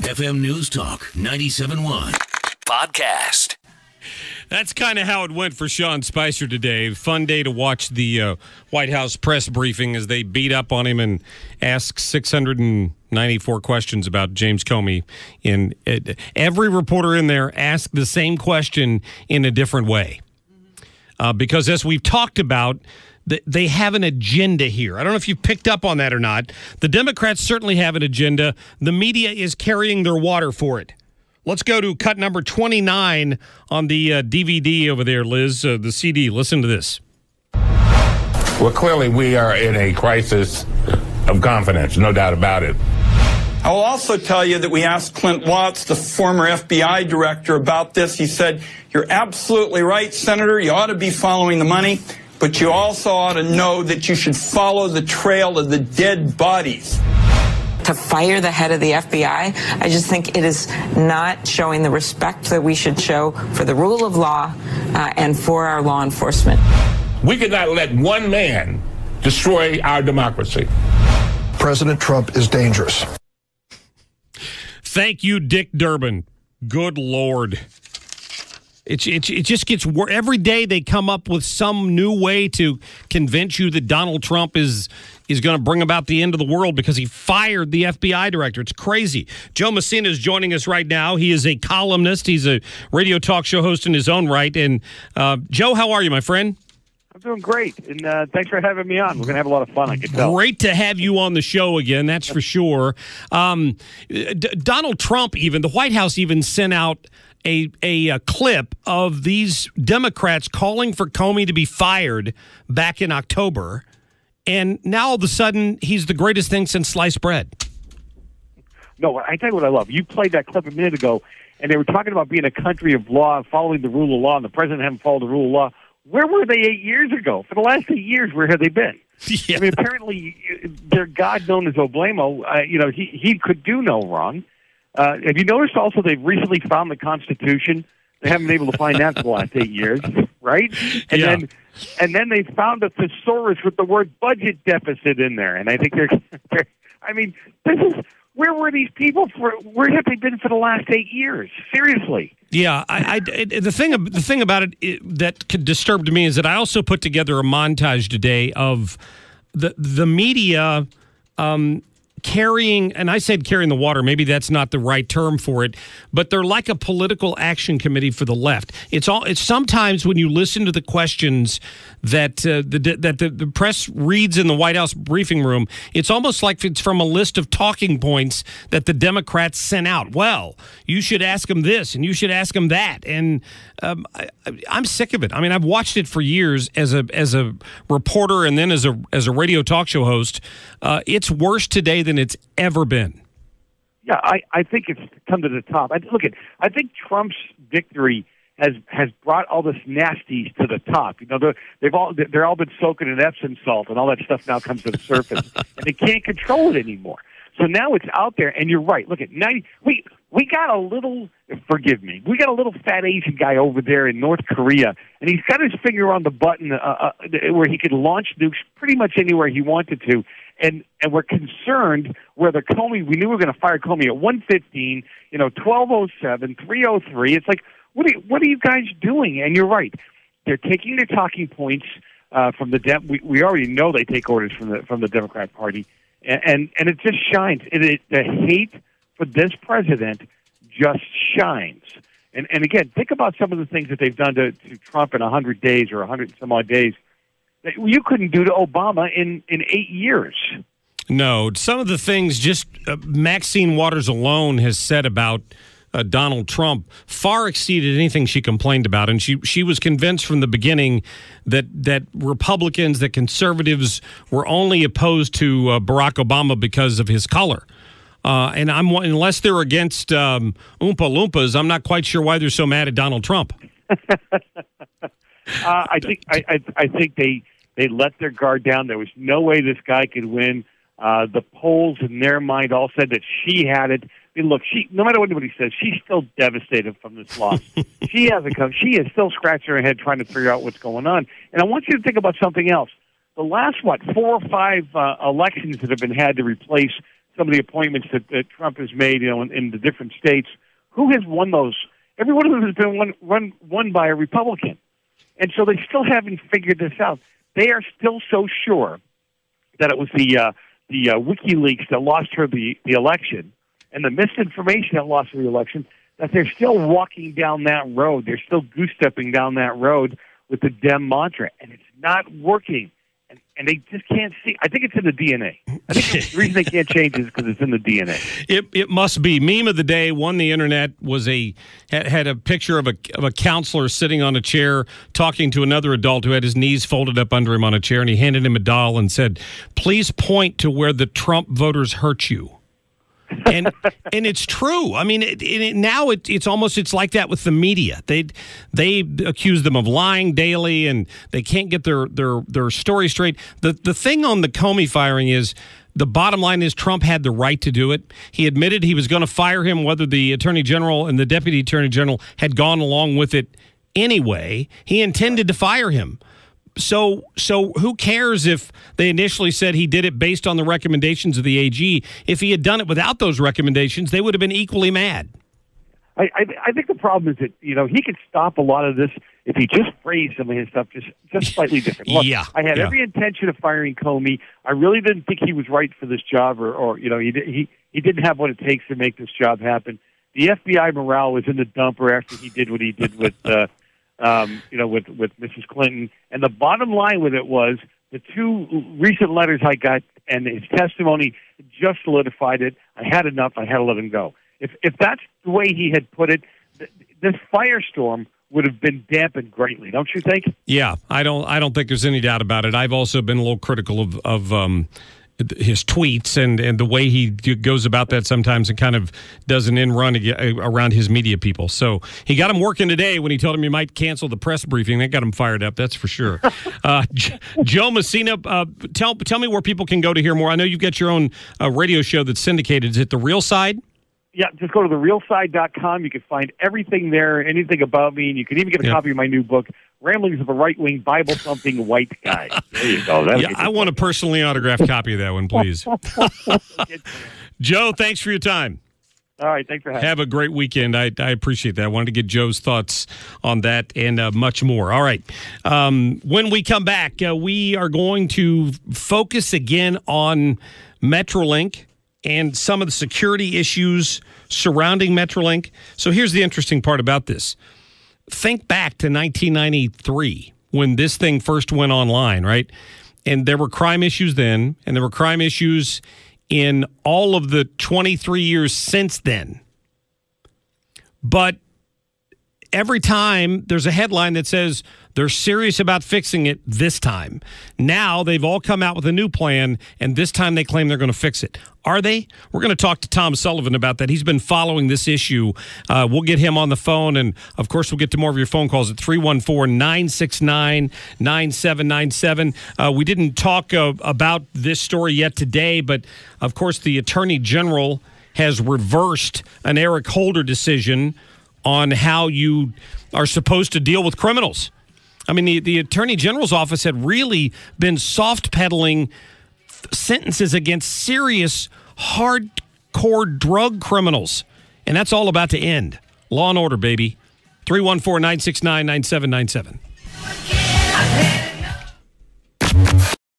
FM News Talk 97.1 podcast. That's kind of how it went for Sean Spicer today. Fun day to watch the White House press briefing as they beat up on him and ask 694 questions about James Comey. Every reporter in there asked the same question in a different way. Because as we've talked about, they have an agenda here. I don't know if you've picked up on that or not. The Democrats certainly have an agenda. The media is carrying their water for it. Let's go to cut number 29 on the DVD over there, Liz, the CD. Listen to this. Well, clearly we are in a crisis of confidence, no doubt about it. I will also tell you that we asked Clint Watts, the former FBI director, about this. He said, "You're absolutely right, Senator. You ought to be following the money, but you also ought to know that you should follow the trail of the dead bodies." To fire the head of the FBI, I just think it is not showing the respect that we should show for the rule of law and for our law enforcement. We cannot let one man destroy our democracy. President Trump is dangerous. Thank you, Dick Durbin. Good Lord. It just gets worse. Every day they come up with some new way to convince you that Donald Trump is going to bring about the end of the world because he fired the FBI director. It's crazy. Joe Messina is joining us right now. He is a columnist. He's a radio talk show host in his own right. And Joe, how are you, my friend? I'm doing great, and thanks for having me on. We're going to have a lot of fun, I can tell. Great to have you on the show again, that's for sure. Donald Trump even, the White House even sent out a clip of these Democrats calling for Comey to be fired back in October, and now all of a sudden he's the greatest thing since sliced bread. No, I tell you what I love. You played that clip a minute ago, and they were talking about being a country of law, following the rule of law, and the president hadn't followed the rule of law. Where were they 8 years ago? For the last 8 years, where have they been? Yeah. I mean, apparently, their god known as Oblamo, he could do no wrong. Have you noticed also they've recently found the Constitution? They haven't been able to find that for the last 8 years, right? And then they found a thesaurus with the word budget deficit in there. And I think they're I mean, this is, where were these people where have they been for the last 8 years? Seriously. Yeah, the thing about it that disturbed me is that I also put together a montage today of the media carrying, and I said carrying the water, maybe that's not the right term for it, but they're like a political action committee for the left. It's sometimes when you listen to the questions that the press reads in the White House briefing room, it's almost like it's from a list of talking points that the Democrats sent out. Well, you should ask them this and you should ask them that. And I'm sick of it. I mean, I've watched it for years as a reporter and then as a radio talk show host. It's worse today than it's ever been. Yeah, I think it's come to the top. I think Trump's victory has brought all this nasties to the top. You know, they're all been soaking in Epsom salt, and all that stuff now comes to the surface, and they can't control it anymore. So now it's out there, and you're right. Look at now, we got a little. Forgive me. We got a little fat Asian guy over there in North Korea, and he's got his finger on the button where he could launch nukes pretty much anywhere he wanted to. And we're concerned whether Comey. We knew we were going to fire Comey at 1:15, 12:07, 3:03. It's like, what are you guys doing? And you're right. They're taking their talking points from the we already know they take orders from the Democrat Party, and it just shines. The hate for this president just shines. And again, think about some of the things that they've done to Trump in 100 days or 100 and some odd days that you couldn't do to Obama in 8 years. No, some of the things just Maxine Waters alone has said about Donald Trump far exceeded anything she complained about. And she was convinced from the beginning that Republicans, that conservatives were only opposed to Barack Obama because of his color. And unless they're against Oompa Loompas, I'm not quite sure why they're so mad at Donald Trump. I think they let their guard down. There was no way this guy could win. The polls in their mind all said that she had it. I mean, look, no matter what anybody says, she's still devastated from this loss. She is still scratching her head trying to figure out what's going on. And I want you to think about something else. The last 4 or 5 elections that have been had to replace some of the appointments that Trump has made, in the different states, who has won those? Every one of them has been won by a Republican. And so they still haven't figured this out. They are still so sure that it was the WikiLeaks that lost her the election and the misinformation that lost her the election, that they're still walking down that road. They're still goose-stepping down that road with the Dem mantra, and it's not working. And they just can't see. I think it's in the DNA. I think the reason they can't change is because it's in the DNA. It must be. Meme of the day, won the internet, had a picture of a counselor sitting on a chair talking to another adult who had his knees folded up under him on a chair, and he handed him a doll and said, "Please point to where the Trump voters hurt you." And it's true. I mean, now it's like that with the media. They accuse them of lying daily, and they can't get their story straight. The thing on the Comey firing is, the bottom line is Trump had the right to do it. He admitted he was going to fire him, whether the attorney general and the deputy attorney general had gone along with it anyway. He intended to fire him. So who cares if they initially said he did it based on the recommendations of the AG? If he had done it without those recommendations, they would have been equally mad. I think the problem is that, he could stop a lot of this if he just phrased some of his stuff just slightly different. Look, yeah, I had every intention of firing Comey. I really didn't think he was right for this job, or he didn't have what it takes to make this job happen. The FBI morale was in the dumper after he did what he did with with Mrs. Clinton. And the bottom line with it was the two recent letters I got and his testimony just solidified it. I had enough. I had to let him go. If that's the way he had put it, this firestorm would have been dampened greatly, don't you think? Yeah, I don't think there's any doubt about it. I've also been a little critical of his tweets and the way he goes about that sometimes, and kind of does an in run around his media people. So he got him working today when he told him he might cancel the press briefing. That got him fired up, that's for sure. Joe Messina, tell me where people can go to hear more. I know you've got your own radio show that's syndicated. Is it The Real Side? Yeah, just go to therealside.com. You can find everything there, anything about me, and you can even get a copy of my new book, Ramblings of a Right-Wing Bible-Thumping White Guy. There you go. I want a personally autographed copy of that one, please. Joe, thanks for your time. All right, thanks for having me. Have a great weekend. I appreciate that. I wanted to get Joe's thoughts on that and much more. All right. When we come back, we are going to focus again on Metrolink and some of the security issues surrounding Metrolink. So here's the interesting part about this. Think back to 1993 when this thing first went online, right? And there were crime issues then, and there were crime issues in all of the 23 years since then. But every time there's a headline that says they're serious about fixing it this time. Now they've all come out with a new plan, and this time they claim they're going to fix it. Are they? We're going to talk to Tom Sullivan about that. He's been following this issue. We'll get him on the phone, and, of course, we'll get to more of your phone calls at 314-969-9797. We didn't talk about this story yet today, but, of course, the Attorney General has reversed an Eric Holder decision on how you are supposed to deal with criminals. I mean, the Attorney General's office had really been soft-pedaling sentences against serious, hardcore drug criminals. And that's all about to end. Law and order, baby. 314-969-9797.